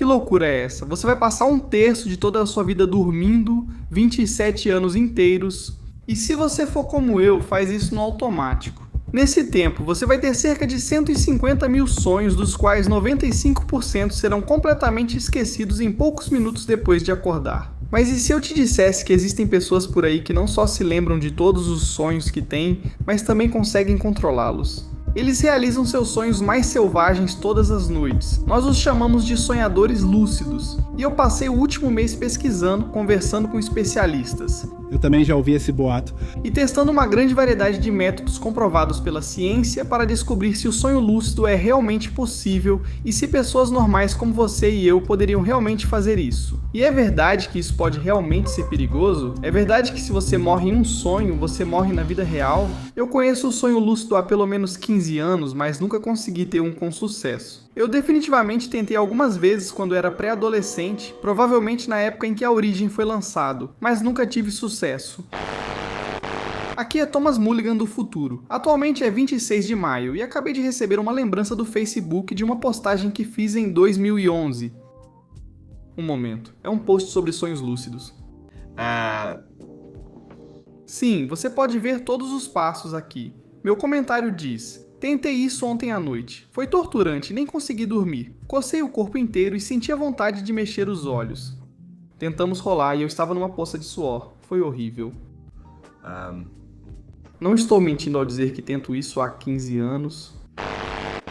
Que loucura é essa? Você vai passar um terço de toda a sua vida dormindo, 27 anos inteiros, e se você for como eu, faz isso no automático. Nesse tempo, você vai ter cerca de 150 mil sonhos, dos quais 95% serão completamente esquecidos em poucos minutos depois de acordar. Mas e se eu te dissesse que existem pessoas por aí que não só se lembram de todos os sonhos que têm, mas também conseguem controlá-los? Eles realizam seus sonhos mais selvagens todas as noites. Nós os chamamos de sonhadores lúcidos. E eu passei o último mês pesquisando, conversando com especialistas. Eu também já ouvi esse boato. E testando uma grande variedade de métodos comprovados pela ciência para descobrir se o sonho lúcido é realmente possível e se pessoas normais como você e eu poderiam realmente fazer isso. E é verdade que isso pode realmente ser perigoso? É verdade que se você morre em um sonho, você morre na vida real? Eu conheço o sonho lúcido há pelo menos 15 anos, mas nunca consegui ter um com sucesso. Eu definitivamente tentei algumas vezes quando era pré-adolescente, provavelmente na época em que A Origem foi lançado, mas nunca tive sucesso. Aqui é Thomas Mulligan do futuro. Atualmente é 26 de maio e acabei de receber uma lembrança do Facebook de uma postagem que fiz em 2011. Um momento, é um post sobre sonhos lúcidos. Sim, você pode ver todos os passos aqui. Meu comentário diz: tentei isso ontem à noite. Foi torturante, nem consegui dormir. Cocei o corpo inteiro e senti a vontade de mexer os olhos. Tentamos rolar e eu estava numa poça de suor. Foi horrível. Não estou mentindo ao dizer que tento isso há 15 anos.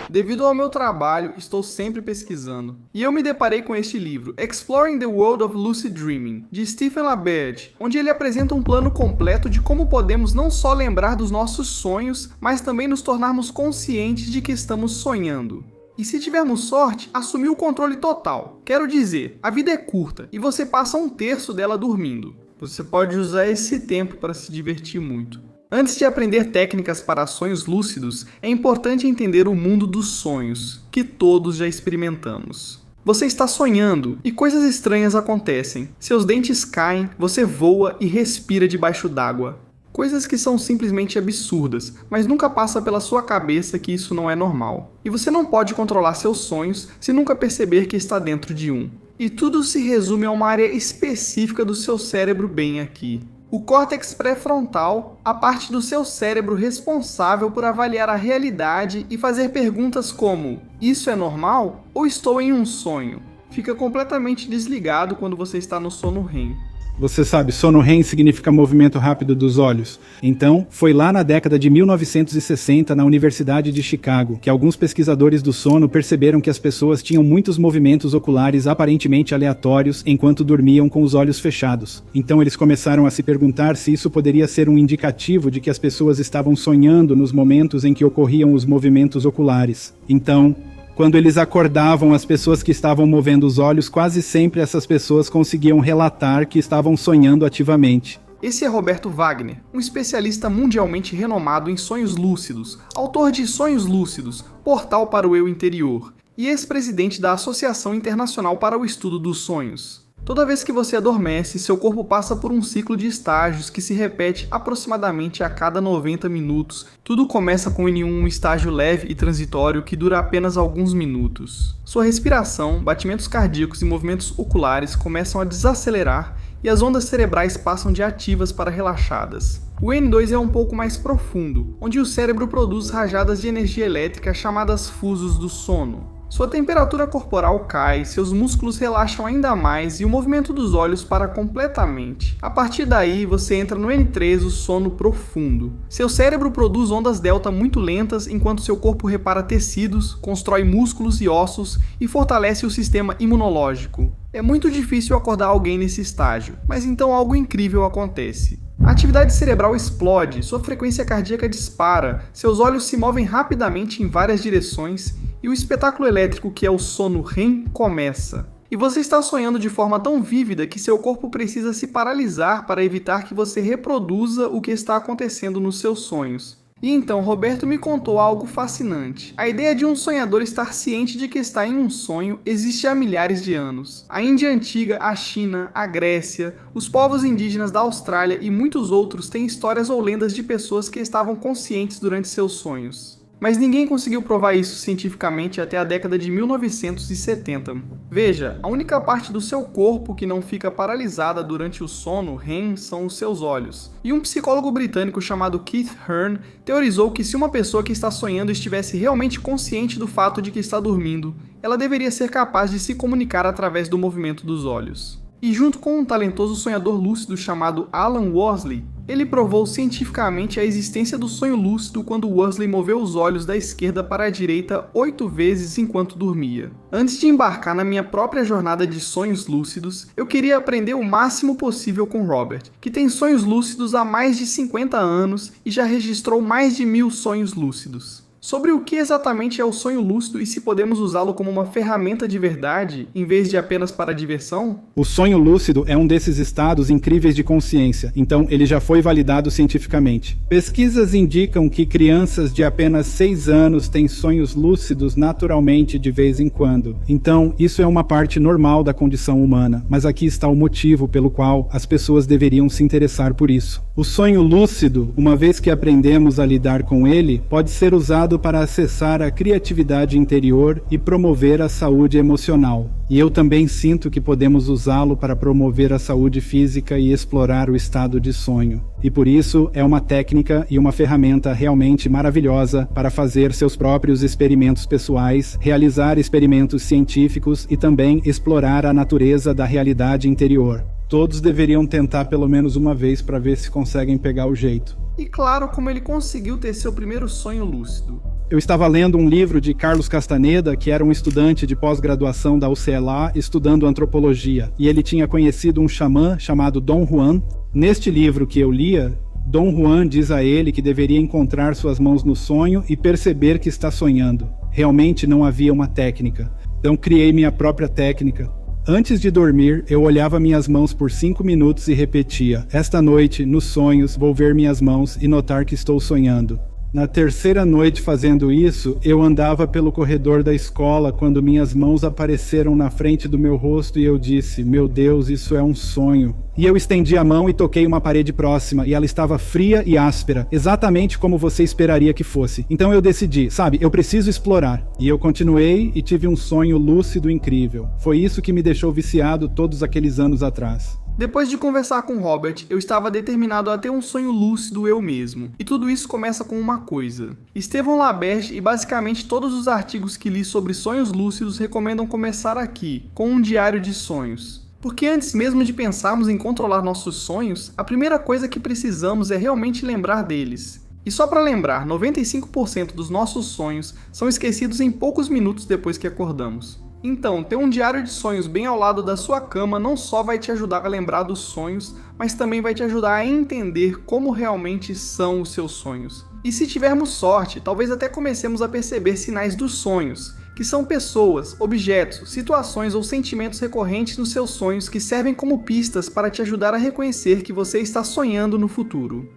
Devido ao meu trabalho, estou sempre pesquisando. E eu me deparei com este livro, Exploring the World of Lucid Dreaming, de Stephen LaBerge, onde ele apresenta um plano completo de como podemos não só lembrar dos nossos sonhos, mas também nos tornarmos conscientes de que estamos sonhando. E se tivermos sorte, assumir o controle total. Quero dizer, a vida é curta e você passa um terço dela dormindo. Você pode usar esse tempo para se divertir muito. Antes de aprender técnicas para sonhos lúcidos, é importante entender o mundo dos sonhos, que todos já experimentamos. Você está sonhando e coisas estranhas acontecem. Seus dentes caem, você voa e respira debaixo d'água. Coisas que são simplesmente absurdas, mas nunca passa pela sua cabeça que isso não é normal. E você não pode controlar seus sonhos se nunca perceber que está dentro de um. E tudo se resume a uma área específica do seu cérebro bem aqui. O córtex pré-frontal, a parte do seu cérebro responsável por avaliar a realidade e fazer perguntas como: isso é normal ou estou em um sonho? Fica completamente desligado quando você está no sono REM. Você sabe, sono REM significa movimento rápido dos olhos. Então, foi lá na década de 1960, na Universidade de Chicago, que alguns pesquisadores do sono perceberam que as pessoas tinham muitos movimentos oculares aparentemente aleatórios enquanto dormiam com os olhos fechados. Então eles começaram a se perguntar se isso poderia ser um indicativo de que as pessoas estavam sonhando nos momentos em que ocorriam os movimentos oculares. Então, quando eles acordavam as pessoas que estavam movendo os olhos, quase sempre essas pessoas conseguiam relatar que estavam sonhando ativamente. Esse é Roberto Wagner, um especialista mundialmente renomado em sonhos lúcidos, autor de Sonhos Lúcidos, Portal para o Eu Interior, e ex-presidente da Associação Internacional para o Estudo dos Sonhos. Toda vez que você adormece, seu corpo passa por um ciclo de estágios que se repete aproximadamente a cada 90 minutos. Tudo começa com em um estágio leve e transitório que dura apenas alguns minutos. Sua respiração, batimentos cardíacos e movimentos oculares começam a desacelerar e as ondas cerebrais passam de ativas para relaxadas. O N2 é um pouco mais profundo, onde o cérebro produz rajadas de energia elétrica chamadas fusos do sono. Sua temperatura corporal cai, seus músculos relaxam ainda mais e o movimento dos olhos para completamente. A partir daí, você entra no N3, o sono profundo. Seu cérebro produz ondas delta muito lentas enquanto seu corpo repara tecidos, constrói músculos e ossos e fortalece o sistema imunológico. É muito difícil acordar alguém nesse estágio, mas então algo incrível acontece. A atividade cerebral explode, sua frequência cardíaca dispara, seus olhos se movem rapidamente em várias direções e o espetáculo elétrico que é o sono REM começa. E você está sonhando de forma tão vívida que seu corpo precisa se paralisar para evitar que você reproduza o que está acontecendo nos seus sonhos. E então Roberto me contou algo fascinante. A ideia de um sonhador estar ciente de que está em um sonho existe há milhares de anos. A Índia Antiga, a China, a Grécia, os povos indígenas da Austrália e muitos outros têm histórias ou lendas de pessoas que estavam conscientes durante seus sonhos. Mas ninguém conseguiu provar isso cientificamente até a década de 1970. Veja, a única parte do seu corpo que não fica paralisada durante o sono REM são os seus olhos. E um psicólogo britânico chamado Keith Hearn teorizou que se uma pessoa que está sonhando estivesse realmente consciente do fato de que está dormindo, ela deveria ser capaz de se comunicar através do movimento dos olhos. E junto com um talentoso sonhador lúcido chamado Alan Worsley, ele provou cientificamente a existência do sonho lúcido quando Worsley moveu os olhos da esquerda para a direita 8 vezes enquanto dormia. Antes de embarcar na minha própria jornada de sonhos lúcidos, eu queria aprender o máximo possível com Robert, que tem sonhos lúcidos há mais de 50 anos e já registrou mais de 1000 sonhos lúcidos. Sobre o que exatamente é o sonho lúcido e se podemos usá-lo como uma ferramenta de verdade, em vez de apenas para diversão? O sonho lúcido é um desses estados incríveis de consciência, então ele já foi validado cientificamente. Pesquisas indicam que crianças de apenas 6 anos têm sonhos lúcidos naturalmente de vez em quando. Então, isso é uma parte normal da condição humana, mas aqui está o motivo pelo qual as pessoas deveriam se interessar por isso. O sonho lúcido, uma vez que aprendemos a lidar com ele, pode ser usado para acessar a criatividade interior e promover a saúde emocional. E eu também sinto que podemos usá-lo para promover a saúde física e explorar o estado de sonho. E por isso é uma técnica e uma ferramenta realmente maravilhosa para fazer seus próprios experimentos pessoais, realizar experimentos científicos e também explorar a natureza da realidade interior. Todos deveriam tentar pelo menos uma vez para ver se conseguem pegar o jeito. E claro, como ele conseguiu ter seu primeiro sonho lúcido. Eu estava lendo um livro de Carlos Castaneda, que era um estudante de pós-graduação da UCLA, estudando antropologia, e ele tinha conhecido um xamã chamado Dom Juan. Neste livro que eu lia, Dom Juan diz a ele que deveria encontrar suas mãos no sonho e perceber que está sonhando. Realmente não havia uma técnica. Então criei minha própria técnica. Antes de dormir, eu olhava minhas mãos por 5 minutos e repetia: esta noite, nos sonhos, vou ver minhas mãos e notar que estou sonhando. Na terceira noite fazendo isso, eu andava pelo corredor da escola quando minhas mãos apareceram na frente do meu rosto e eu disse: meu Deus, isso é um sonho. E eu estendi a mão e toquei uma parede próxima e ela estava fria e áspera, exatamente como você esperaria que fosse. Então eu decidi, eu preciso explorar. E eu continuei e tive um sonho lúcido incrível. Foi isso que me deixou viciado todos aqueles anos atrás. Depois de conversar com Robert, eu estava determinado a ter um sonho lúcido eu mesmo. E tudo isso começa com uma coisa. Estevão Laberge e basicamente todos os artigos que li sobre sonhos lúcidos recomendam começar aqui, com um diário de sonhos. Porque antes mesmo de pensarmos em controlar nossos sonhos, a primeira coisa que precisamos é realmente lembrar deles. E só para lembrar, 95% dos nossos sonhos são esquecidos em poucos minutos depois que acordamos. Então, ter um diário de sonhos bem ao lado da sua cama não só vai te ajudar a lembrar dos sonhos, mas também vai te ajudar a entender como realmente são os seus sonhos. E se tivermos sorte, talvez até comecemos a perceber sinais dos sonhos, que são pessoas, objetos, situações ou sentimentos recorrentes nos seus sonhos que servem como pistas para te ajudar a reconhecer que você está sonhando no futuro.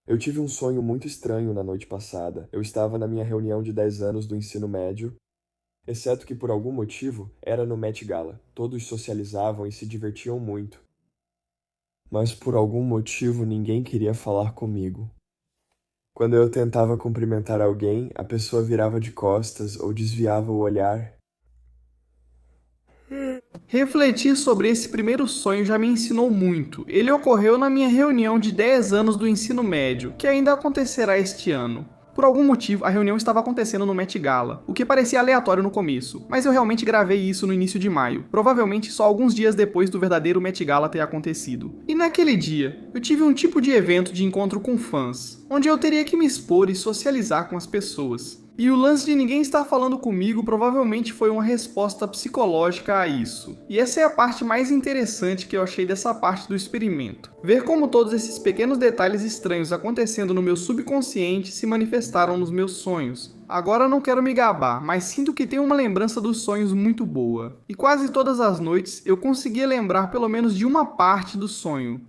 Eu tive um sonho muito estranho na noite passada. Eu estava na minha reunião de 10 anos do ensino médio, exceto que por algum motivo era no Met Gala. Todos socializavam e se divertiam muito. Mas por algum motivo ninguém queria falar comigo. Quando eu tentava cumprimentar alguém, a pessoa virava de costas ou desviava o olhar. Refletir sobre esse primeiro sonho já me ensinou muito. Ele ocorreu na minha reunião de 10 anos do ensino médio, que ainda acontecerá este ano. Por algum motivo, a reunião estava acontecendo no Met Gala, o que parecia aleatório no começo, mas eu realmente gravei isso no início de maio, provavelmente só alguns dias depois do verdadeiro Met Gala ter acontecido. E naquele dia, eu tive um tipo de evento de encontro com fãs, onde eu teria que me expor e socializar com as pessoas. E o lance de ninguém estar falando comigo provavelmente foi uma resposta psicológica a isso. E essa é a parte mais interessante que eu achei dessa parte do experimento. Ver como todos esses pequenos detalhes estranhos acontecendo no meu subconsciente se manifestaram nos meus sonhos. Agora não quero me gabar, mas sinto que tenho uma lembrança dos sonhos muito boa. E quase todas as noites eu conseguia lembrar pelo menos de uma parte do sonho.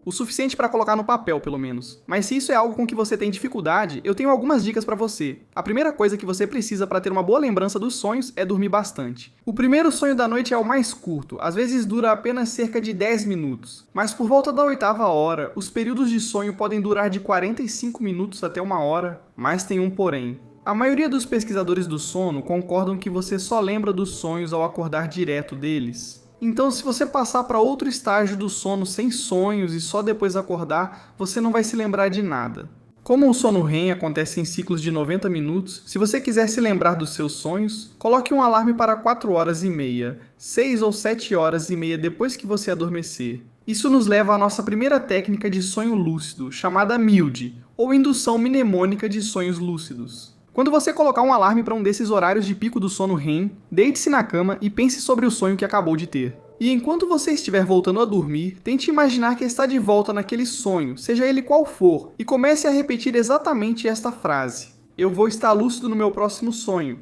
O suficiente para colocar no papel, pelo menos. Mas se isso é algo com que você tem dificuldade, eu tenho algumas dicas para você. A primeira coisa que você precisa para ter uma boa lembrança dos sonhos é dormir bastante. O primeiro sonho da noite é o mais curto, às vezes dura apenas cerca de 10 minutos. Mas por volta da 8ª hora, os períodos de sonho podem durar de 45 minutos até 1 hora. Mas tem um porém. A maioria dos pesquisadores do sono concordam que você só lembra dos sonhos ao acordar direto deles. Então, se você passar para outro estágio do sono sem sonhos e só depois acordar, você não vai se lembrar de nada. Como o sono REM acontece em ciclos de 90 minutos, se você quiser se lembrar dos seus sonhos, coloque um alarme para 4h30, 6 ou 7h30 depois que você adormecer. Isso nos leva à nossa primeira técnica de sonho lúcido, chamada MILD, ou indução mnemônica de sonhos lúcidos. Quando você colocar um alarme para um desses horários de pico do sono REM, deite-se na cama e pense sobre o sonho que acabou de ter. E enquanto você estiver voltando a dormir, tente imaginar que está de volta naquele sonho, seja ele qual for, e comece a repetir exatamente esta frase. Eu vou estar lúcido no meu próximo sonho.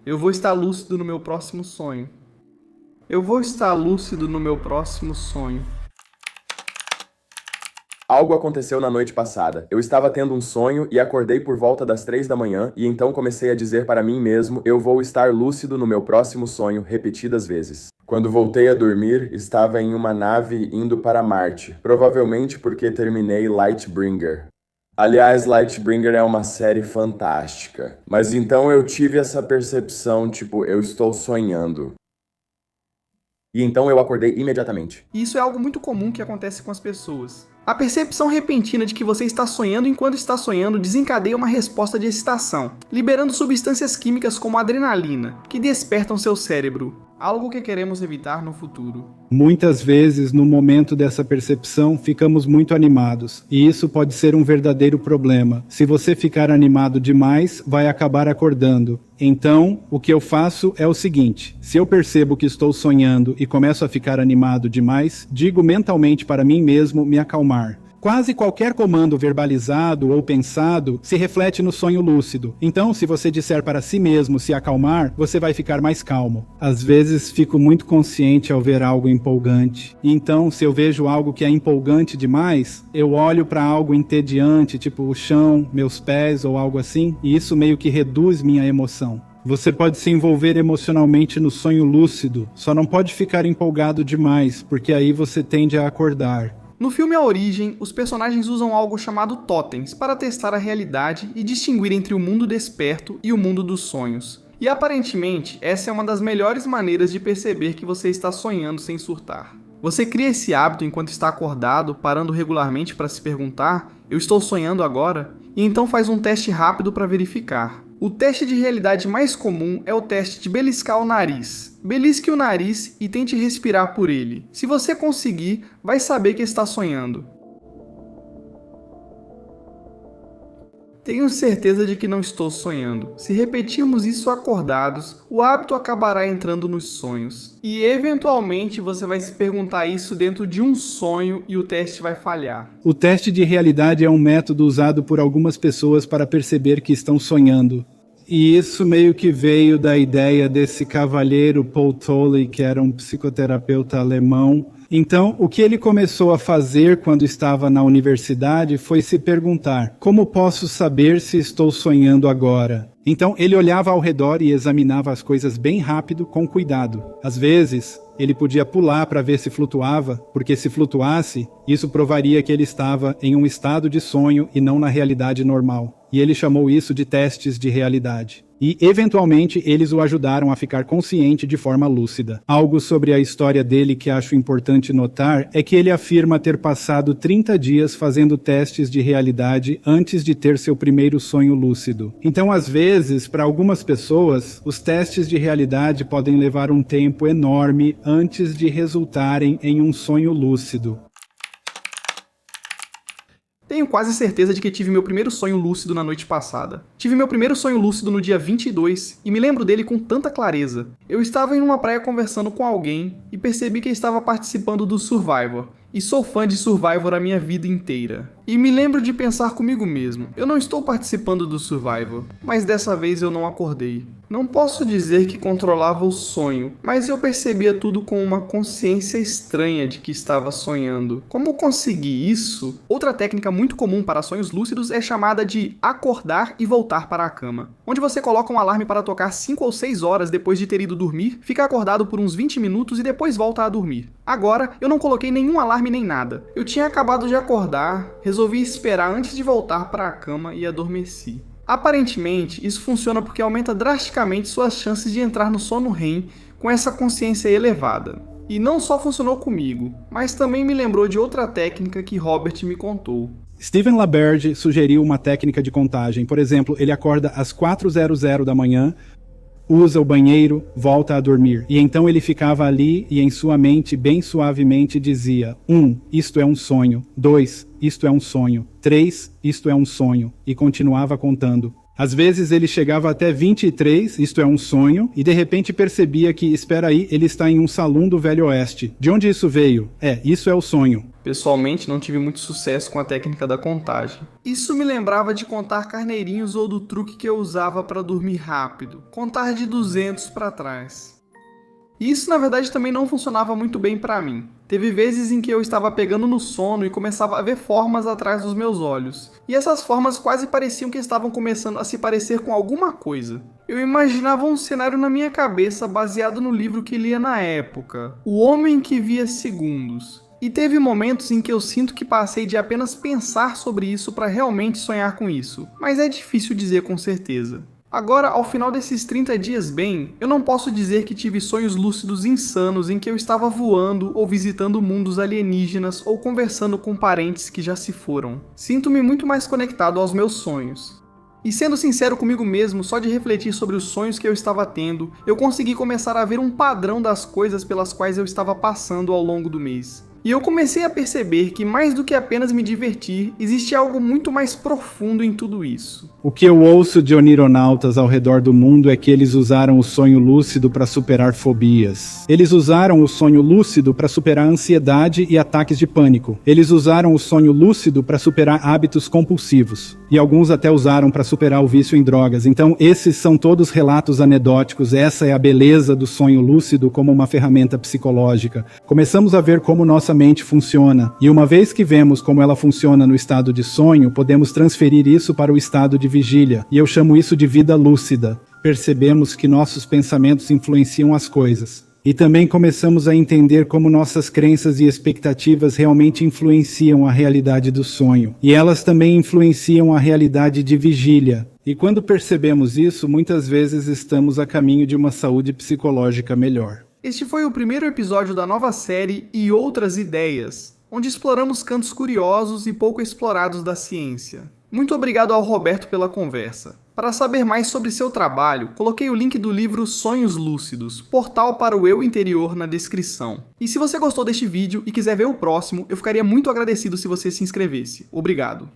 Eu vou estar lúcido no meu próximo sonho. Eu vou estar lúcido no meu próximo sonho. Algo aconteceu na noite passada. Eu estava tendo um sonho e acordei por volta das 3 da manhã e então comecei a dizer para mim mesmo, eu vou estar lúcido no meu próximo sonho, repetidas vezes. Quando voltei a dormir, estava em uma nave indo para Marte, provavelmente porque terminei Lightbringer. Aliás, Lightbringer é uma série fantástica. Mas então eu tive essa percepção, tipo, eu estou sonhando. E então eu acordei imediatamente. Isso é algo muito comum que acontece com as pessoas. A percepção repentina de que você está sonhando enquanto está sonhando desencadeia uma resposta de excitação, liberando substâncias químicas como adrenalina, que despertam seu cérebro, algo que queremos evitar no futuro. Muitas vezes, no momento dessa percepção, ficamos muito animados, e isso pode ser um verdadeiro problema. Se você ficar animado demais, vai acabar acordando. Então, o que eu faço é o seguinte: se eu percebo que estou sonhando e começo a ficar animado demais, digo mentalmente para mim mesmo me acalmar. Quase qualquer comando verbalizado ou pensado se reflete no sonho lúcido. Então, se você disser para si mesmo se acalmar, você vai ficar mais calmo. Às vezes, fico muito consciente ao ver algo empolgante. Então, se eu vejo algo que é empolgante demais, eu olho para algo entediante, tipo o chão, meus pés ou algo assim, e isso meio que reduz minha emoção. Você pode se envolver emocionalmente no sonho lúcido, só não pode ficar empolgado demais, porque aí você tende a acordar. No filme A Origem, os personagens usam algo chamado totens para testar a realidade e distinguir entre o mundo desperto e o mundo dos sonhos. E aparentemente, essa é uma das melhores maneiras de perceber que você está sonhando sem surtar. Você cria esse hábito enquanto está acordado, parando regularmente para se perguntar, eu estou sonhando agora? E então faz um teste rápido para verificar. O teste de realidade mais comum é o teste de beliscar o nariz. Belisque o nariz e tente respirar por ele. Se você conseguir, vai saber que está sonhando. Tenho certeza de que não estou sonhando. Se repetirmos isso acordados, o hábito acabará entrando nos sonhos. E eventualmente você vai se perguntar isso dentro de um sonho e o teste vai falhar. O teste de realidade é um método usado por algumas pessoas para perceber que estão sonhando. E isso meio que veio da ideia desse cavalheiro Paul Tolley, que era um psicoterapeuta alemão. Então, o que ele começou a fazer quando estava na universidade foi se perguntar: como posso saber se estou sonhando agora? Então, ele olhava ao redor e examinava as coisas bem rápido, com cuidado. Às vezes, ele podia pular para ver se flutuava, porque se flutuasse, isso provaria que ele estava em um estado de sonho e não na realidade normal. E ele chamou isso de testes de realidade. E, eventualmente, eles o ajudaram a ficar consciente de forma lúcida. Algo sobre a história dele que acho importante notar é que ele afirma ter passado 30 dias fazendo testes de realidade antes de ter seu primeiro sonho lúcido. Então, às vezes, para algumas pessoas, os testes de realidade podem levar um tempo enorme antes de resultarem em um sonho lúcido. Tenho quase certeza de que tive meu primeiro sonho lúcido na noite passada. Tive meu primeiro sonho lúcido no dia 22 e me lembro dele com tanta clareza. Eu estava em uma praia conversando com alguém e percebi que estava participando do Survivor. E sou fã de Survivor a minha vida inteira. E me lembro de pensar comigo mesmo, eu não estou participando do Survivor, mas dessa vez eu não acordei. Não posso dizer que controlava o sonho, mas eu percebia tudo com uma consciência estranha de que estava sonhando. Como consegui isso? Outra técnica muito comum para sonhos lúcidos é chamada de acordar e voltar para a cama, onde você coloca um alarme para tocar 5 ou 6 horas depois de ter ido dormir, fica acordado por uns 20 minutos e depois volta a dormir. Agora, eu não coloquei nenhum alarme nem nada. Eu tinha acabado de acordar, resolvi esperar antes de voltar para a cama e adormeci. Aparentemente, isso funciona porque aumenta drasticamente suas chances de entrar no sono REM com essa consciência elevada. E não só funcionou comigo, mas também me lembrou de outra técnica que Robert me contou. Steven LaBerge sugeriu uma técnica de contagem. Por exemplo, ele acorda às 4h00 da manhã, usa o banheiro, volta a dormir. E então ele ficava ali e em sua mente, bem suavemente, dizia: 1. Isto é um sonho. 2. Isto é um sonho. 3. Isto é um sonho. E continuava contando. Às vezes ele chegava até 23, isto é um sonho, e de repente percebia que, espera aí, ele está em um salão do Velho Oeste. De onde isso veio? Isso é o sonho. Pessoalmente, não tive muito sucesso com a técnica da contagem. Isso me lembrava de contar carneirinhos ou do truque que eu usava para dormir rápido, contar de 200 para trás. E isso, na verdade, também não funcionava muito bem para mim. Teve vezes em que eu estava pegando no sono e começava a ver formas atrás dos meus olhos. E essas formas quase pareciam que estavam começando a se parecer com alguma coisa. Eu imaginava um cenário na minha cabeça baseado no livro que lia na época, O Homem que Via Segundos. E teve momentos em que eu sinto que passei de apenas pensar sobre isso para realmente sonhar com isso, mas é difícil dizer com certeza. Agora, ao final desses 30 dias bem, eu não posso dizer que tive sonhos lúcidos insanos em que eu estava voando ou visitando mundos alienígenas ou conversando com parentes que já se foram. Sinto-me muito mais conectado aos meus sonhos. E sendo sincero comigo mesmo, só de refletir sobre os sonhos que eu estava tendo, eu consegui começar a ver um padrão das coisas pelas quais eu estava passando ao longo do mês. E eu comecei a perceber que, mais do que apenas me divertir, existe algo muito mais profundo em tudo isso. O que eu ouço de onironautas ao redor do mundo é que eles usaram o sonho lúcido para superar fobias. Eles usaram o sonho lúcido para superar ansiedade e ataques de pânico. Eles usaram o sonho lúcido para superar hábitos compulsivos. E alguns até usaram para superar o vício em drogas. Então, esses são todos relatos anedóticos. Essa é a beleza do sonho lúcido como uma ferramenta psicológica. Começamos a ver como nossa mente funciona. E uma vez que vemos como ela funciona no estado de sonho, podemos transferir isso para o estado de vigília. E eu chamo isso de vida lúcida. Percebemos que nossos pensamentos influenciam as coisas. E também começamos a entender como nossas crenças e expectativas realmente influenciam a realidade do sonho. E elas também influenciam a realidade de vigília. E quando percebemos isso, muitas vezes estamos a caminho de uma saúde psicológica melhor. Este foi o primeiro episódio da nova série E Outras Ideias, onde exploramos cantos curiosos e pouco explorados da ciência. Muito obrigado ao Roberto pela conversa. Para saber mais sobre seu trabalho, coloquei o link do livro Sonhos Lúcidos, Portal para o Eu Interior, na descrição. E se você gostou deste vídeo e quiser ver o próximo, eu ficaria muito agradecido se você se inscrevesse. Obrigado!